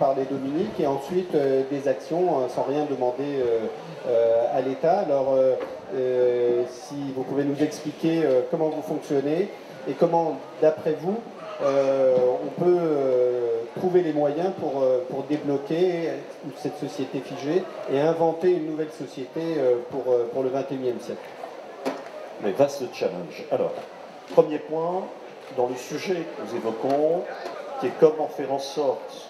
parlait Dominique, et ensuite des actions sans rien demander à l'État. Alors, si vous pouvez nous expliquer comment vous fonctionnez et comment, d'après vous, on peut trouver les moyens pour débloquer cette société figée et inventer une nouvelle société pour le XXIe siècle. Mais vaste challenge. Alors, premier point, dans le sujet que nous évoquons, qui est comment faire en sorte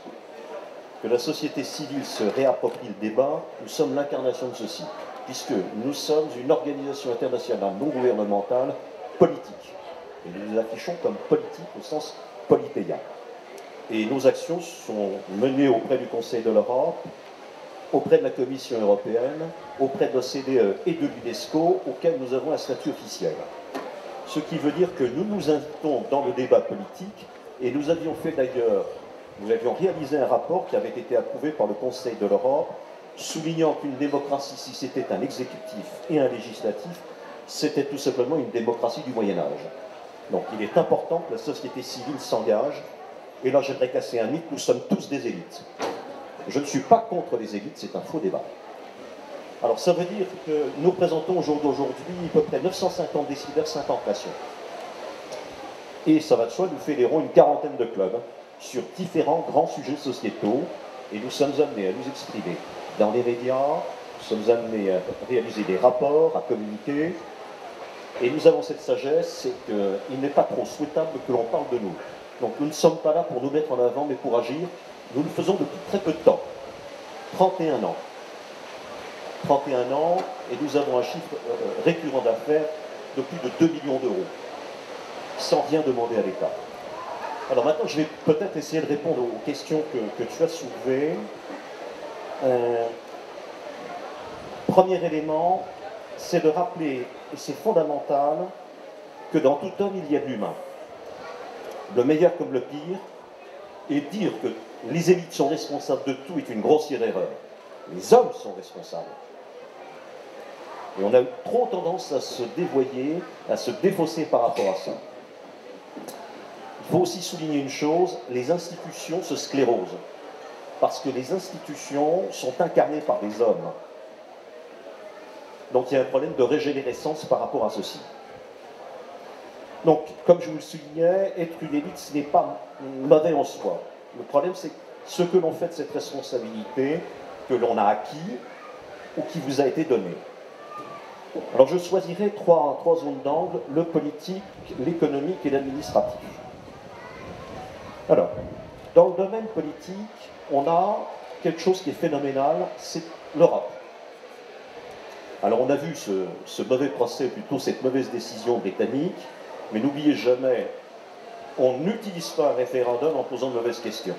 que la société civile se réapproprie le débat, nous sommes l'incarnation de ceci, puisque nous sommes une organisation internationale non gouvernementale politique. Et nous nous affichons comme politique au sens polythéien. Et nos actions sont menées auprès du Conseil de l'Europe, auprès de la Commission européenne, auprès de l'OCDE et de l'UNESCO, auxquels nous avons un statut officiel. Ce qui veut dire que nous nous invitons dans le débat politique, et nous avions fait d'ailleurs, nous avions réalisé un rapport qui avait été approuvé par le Conseil de l'Europe, soulignant qu'une démocratie, si c'était un exécutif et un législatif, c'était tout simplement une démocratie du Moyen-Âge. Donc il est important que la société civile s'engage, et là j'aimerais casser un mythe, nous sommes tous des élites. Je ne suis pas contre les élites, c'est un faux débat. Alors ça veut dire que nous présentons au jour d'aujourd'hui à peu près 950 décideurs, 50 nations. Et ça va de soi, nous fédérons une quarantaine de clubs sur différents grands sujets sociétaux, et nous sommes amenés à nous exprimer dans les médias, nous sommes amenés à réaliser des rapports, à communiquer, et nous avons cette sagesse, c'est qu'il n'est pas trop souhaitable que l'on parle de nous. Donc nous ne sommes pas là pour nous mettre en avant, mais pour agir. Nous le faisons depuis très peu de temps, 31 ans. 31 ans, et nous avons un chiffre récurrent d'affaires de plus de 2 millions d'euros, sans rien demander à l'État. Alors maintenant, je vais peut-être essayer de répondre aux questions que tu as soulevées. Premier élément, c'est de rappeler, et c'est fondamental, que dans tout homme, il y a de l'humain. Le meilleur comme le pire, et dire que les élites sont responsables de tout est une grossière erreur. Les hommes sont responsables. Et on a trop tendance à se dévoyer, à se défausser par rapport à ça. Il faut aussi souligner une chose, les institutions se sclérosent. Parce que les institutions sont incarnées par des hommes. Donc il y a un problème de régénérescence par rapport à ceci. Donc, comme je vous le soulignais, être une élite, ce n'est pas mauvais en soi. Le problème, c'est ce que l'on fait de cette responsabilité que l'on a acquis ou qui vous a été donné. Alors, je choisirai trois zones d'angle, le politique, l'économique et l'administratif. Alors, dans le domaine politique, on a quelque chose qui est phénoménal, c'est l'Europe. Alors, on a vu ce mauvais procès, plutôt cette mauvaise décision britannique, mais n'oubliez jamais, on n'utilise pas un référendum en posant de mauvaises questions.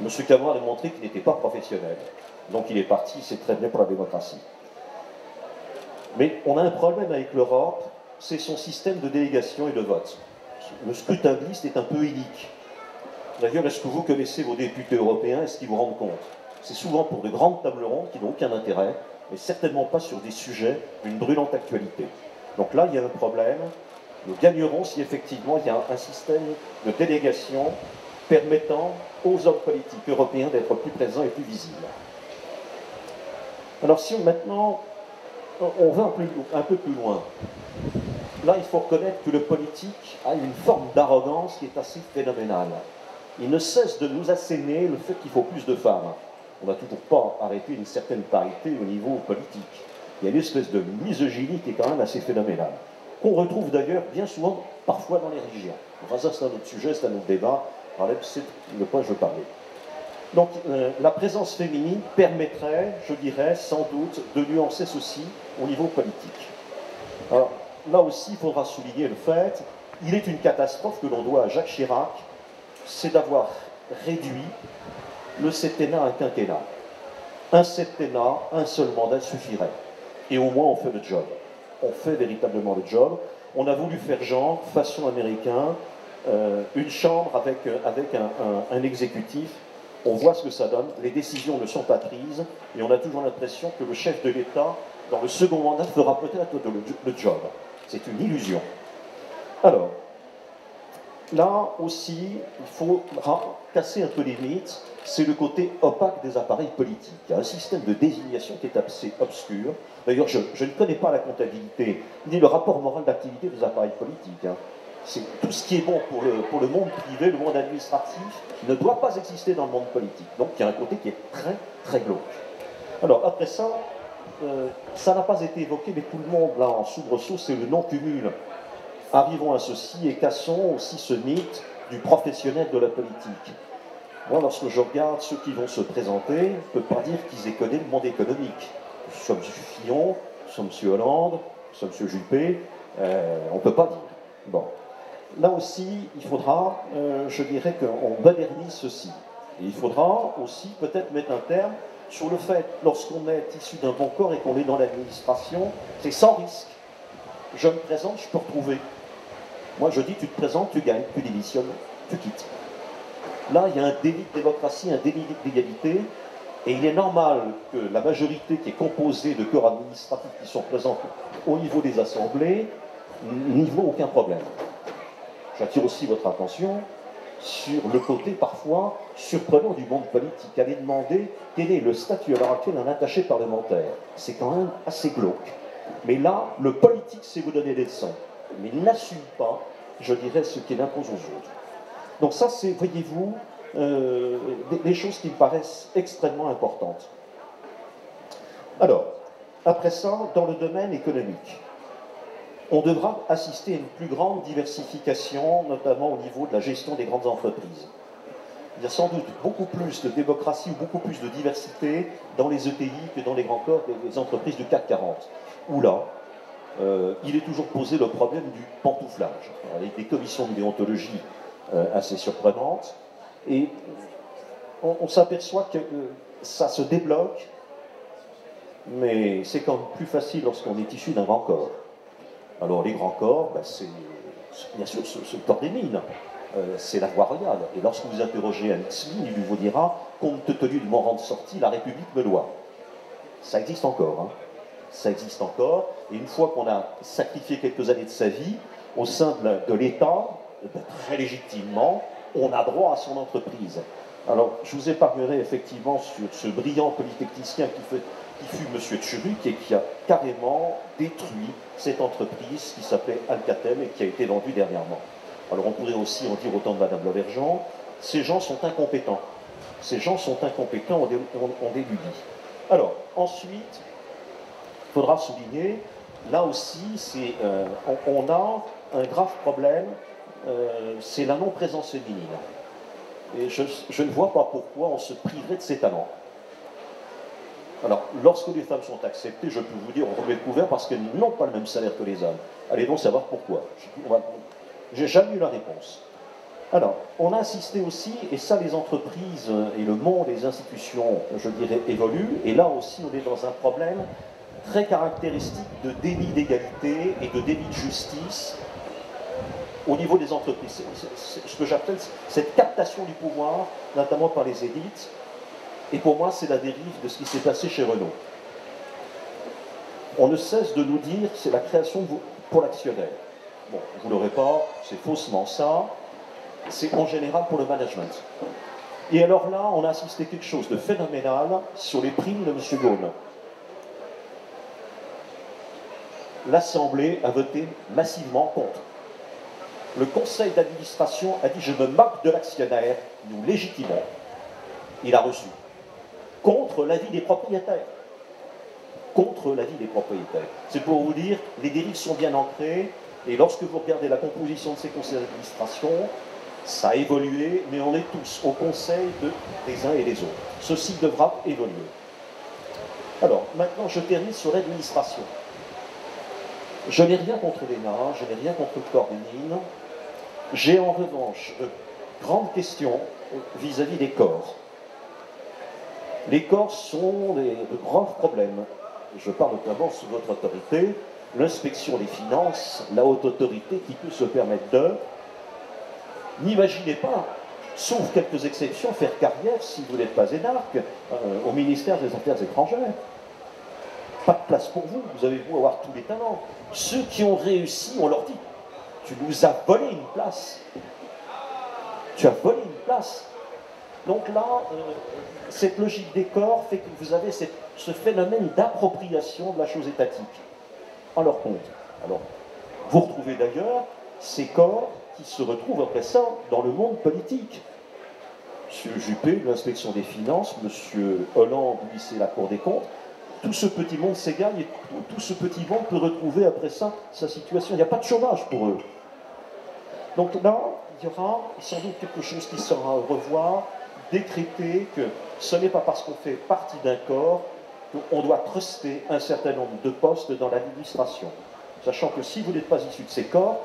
M. Cameron a montré qu'il n'était pas professionnel. Donc il est parti, c'est très bien pour la démocratie. Mais on a un problème avec l'Europe, c'est son système de délégation et de vote. Le scrutin de liste est un peu inique. D'ailleurs, est-ce que vous connaissez vos députés européens? Est-ce qu'ils vous rendent compte? C'est souvent pour de grandes tables rondes qui n'ont aucun intérêt, mais certainement pas sur des sujets d'une brûlante actualité. Donc là, il y a un problème. Nous gagnerons si effectivement il y a un système de délégation permettant aux hommes politiques européens d'être plus présents et plus visibles. Alors si maintenant on va un peu plus loin, là il faut reconnaître que le politique a une forme d'arrogance qui est assez phénoménale. Il ne cesse de nous asséner le fait qu'il faut plus de femmes. On n'a toujours pas arrêté une certaine parité au niveau politique. Il y a une espèce de misogynie qui est quand même assez phénoménale, qu'on retrouve d'ailleurs bien souvent, parfois dans les régions. Enfin ça c'est un autre sujet, c'est un autre débat, c'est le point que je veux parler. Donc la présence féminine permettrait, je dirais, sans doute, de nuancer ceci au niveau politique. Alors là aussi, il faudra souligner le fait, il est une catastrophe que l'on doit à Jacques Chirac, c'est d'avoir réduit le septennat à un quinquennat. Un septennat, un seul mandat suffirait. Et au moins on fait le job. On fait véritablement le job. On a voulu faire genre, façon américain, une chambre avec un exécutif. On voit ce que ça donne. Les décisions ne sont pas prises. Et on a toujours l'impression que le chef de l'État, dans le second mandat, fera peut-être le job. C'est une illusion. Alors, Là aussi, il faut casser un peu les mythes, c'est le côté opaque des appareils politiques. Il y a un système de désignation qui est assez obscur. D'ailleurs, je ne connais pas la comptabilité, ni le rapport moral d'activité des appareils politiques. Hein. C'est tout ce qui est bon pour le monde privé, le monde administratif, ne doit pas exister dans le monde politique. Donc il y a un côté qui est très, très glauque. Alors après ça, ça n'a pas été évoqué, mais tout le monde, là, en soubresaut, c'est le non-cumul. Arrivons à ceci et cassons aussi ce mythe du professionnel de la politique. Moi, lorsque je regarde ceux qui vont se présenter, je ne peux pas dire qu'ils aient connu le monde économique. Soit M. Fillon, soit M. Hollande, soit M. Juppé, on ne peut pas dire. Bon. Là aussi, il faudra, je dirais qu'on modernise ceci. Et il faudra aussi peut-être mettre un terme sur le fait, lorsqu'on est issu d'un bon corps et qu'on est dans l'administration, c'est sans risque. Je me présente, je peux retrouver. Moi, je dis, tu te présentes, tu gagnes, tu démissionnes, tu quittes. Là, il y a un délit de démocratie, un délit d'égalité, et il est normal que la majorité qui est composée de corps administratifs qui sont présents au niveau des assemblées n'y voit aucun problème. J'attire aussi votre attention sur le côté parfois surprenant du monde politique. Allez demander quel est le statut à l'heure actuelle d'un attaché parlementaire. C'est quand même assez glauque. Mais là, le politique, c'est vous donner des leçons. Mais il n'assume pas, je dirais, ce qu'il impose aux autres. Donc ça, c'est, voyez-vous, des choses qui me paraissent extrêmement importantes. Alors, après ça, dans le domaine économique, on devra assister à une plus grande diversification, notamment au niveau de la gestion des grandes entreprises. Il y a sans doute beaucoup plus de démocratie ou beaucoup plus de diversité dans les ETI que dans les grands corps des entreprises du CAC 40. Où là, il est toujours posé le problème du pantouflage, avec des commissions de déontologie assez surprenantes. Et on s'aperçoit que ça se débloque, mais c'est quand même plus facile lorsqu'on est issu d'un grand corps. Alors les grands corps, ben, c'est bien sûr ce corps des mines, c'est la voie royale. Et lorsque vous interrogez un ex-mine, il vous dira, compte tenu de mon rang de sortie, la République me doit. Ça existe encore, hein. Ça existe encore. Et une fois qu'on a sacrifié quelques années de sa vie, au sein de l'État, ben, très légitimement, on a droit à son entreprise. Alors, je vous épargnerai effectivement sur ce brillant polytechnicien qui fut M. Tchuruk et qui a carrément détruit cette entreprise qui s'appelait Alcatel et qui a été vendue dernièrement. Alors, on pourrait aussi en dire autant de Mme Lauvergeon. Ces gens sont incompétents. Ces gens sont incompétents, on déludit. Alors, ensuite, il faudra souligner, là aussi, on a un grave problème, c'est la non-présence féminine. Et je ne vois pas pourquoi on se priverait de ces talents. Alors, lorsque les femmes sont acceptées, je peux vous dire, on remet le couvert parce qu'elles n'ont pas le même salaire que les hommes. Allez donc savoir pourquoi. J'ai jamais eu la réponse. Alors, on a assisté aussi, et ça les entreprises et le monde, les institutions, je dirais, évoluent, et là aussi on est dans un problème très caractéristique de délit d'égalité et de délit de justice au niveau des entreprises. C'est ce que j'appelle cette captation du pouvoir, notamment par les élites, et pour moi c'est la dérive de ce qui s'est passé chez Renault. On ne cesse de nous dire que c'est la création pour l'actionnaire. Bon, vous ne l'aurez pas, c'est faussement ça, c'est en général pour le management. Et alors là, on a assisté à quelque chose de phénoménal sur les primes de M. Ghosn. L'Assemblée a voté massivement contre. Le conseil d'administration a dit « je me moque de l'actionnaire, nous légitimons ». Il a reçu. Contre l'avis des propriétaires. Contre l'avis des propriétaires. C'est pour vous dire, les dérives sont bien ancrées, et lorsque vous regardez la composition de ces conseils d'administration, ça a évolué, mais on est tous au conseil des uns et des autres. Ceci devra évoluer. Alors, maintenant, je termine sur l'administration. Je n'ai rien contre l'ENA, je n'ai rien contre le corps des mines. J'ai en revanche de grandes questions vis-à-vis des corps. Les corps sont de graves problèmes. Je parle notamment sous votre autorité, l'inspection des finances, la haute autorité qui peut se permettre de... N'imaginez pas, sauf quelques exceptions, faire carrière si vous n'êtes pas énarque au ministère des Affaires étrangères. Pas de place pour vous, vous avez beau avoir tous les talents. Ceux qui ont réussi, on leur dit, tu nous as volé une place. Tu as volé une place. Donc là, cette logique des corps fait que vous avez ce phénomène d'appropriation de la chose étatique en leur compte. Alors, vous retrouvez d'ailleurs ces corps qui se retrouvent après ça dans le monde politique. M. Juppé, de l'inspection des finances, M. Hollande, du lycée La Cour des comptes, tout ce petit monde s'égagne et tout ce petit monde peut retrouver après ça sa situation. Il n'y a pas de chômage pour eux. Donc là, il y aura sans doute quelque chose qui sera à revoir, décréter que ce n'est pas parce qu'on fait partie d'un corps qu'on doit truster un certain nombre de postes dans l'administration. Sachant que si vous n'êtes pas issu de ces corps,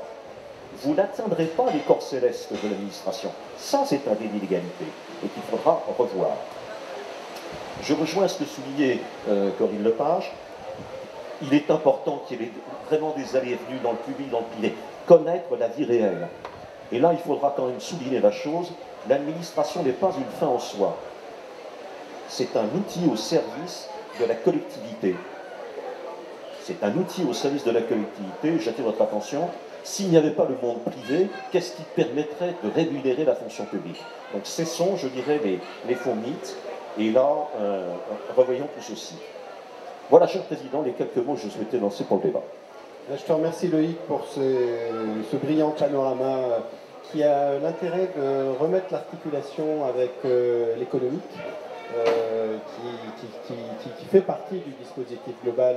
vous n'atteindrez pas les corps célestes de l'administration. Ça, c'est un délit d'égalité et qu'il faudra revoir. Je rejoins ce que soulignait Corinne Lepage. Il est important qu'il y ait vraiment des allées et venues dans le public, dans le privé. Connaître la vie réelle. Et là, il faudra quand même souligner la chose. L'administration n'est pas une fin en soi. C'est un outil au service de la collectivité. C'est un outil au service de la collectivité. J'attire votre attention. S'il n'y avait pas le monde privé, qu'est-ce qui permettrait de rémunérer la fonction publique? Donc cessons, je dirais, les faux mythes. Et là, revoyons tout ceci. Voilà, cher Président, les quelques mots que je souhaitais lancer pour le débat. Je te remercie Loïc pour ce brillant panorama qui a l'intérêt de remettre l'articulation avec l'économique, qui fait partie du dispositif global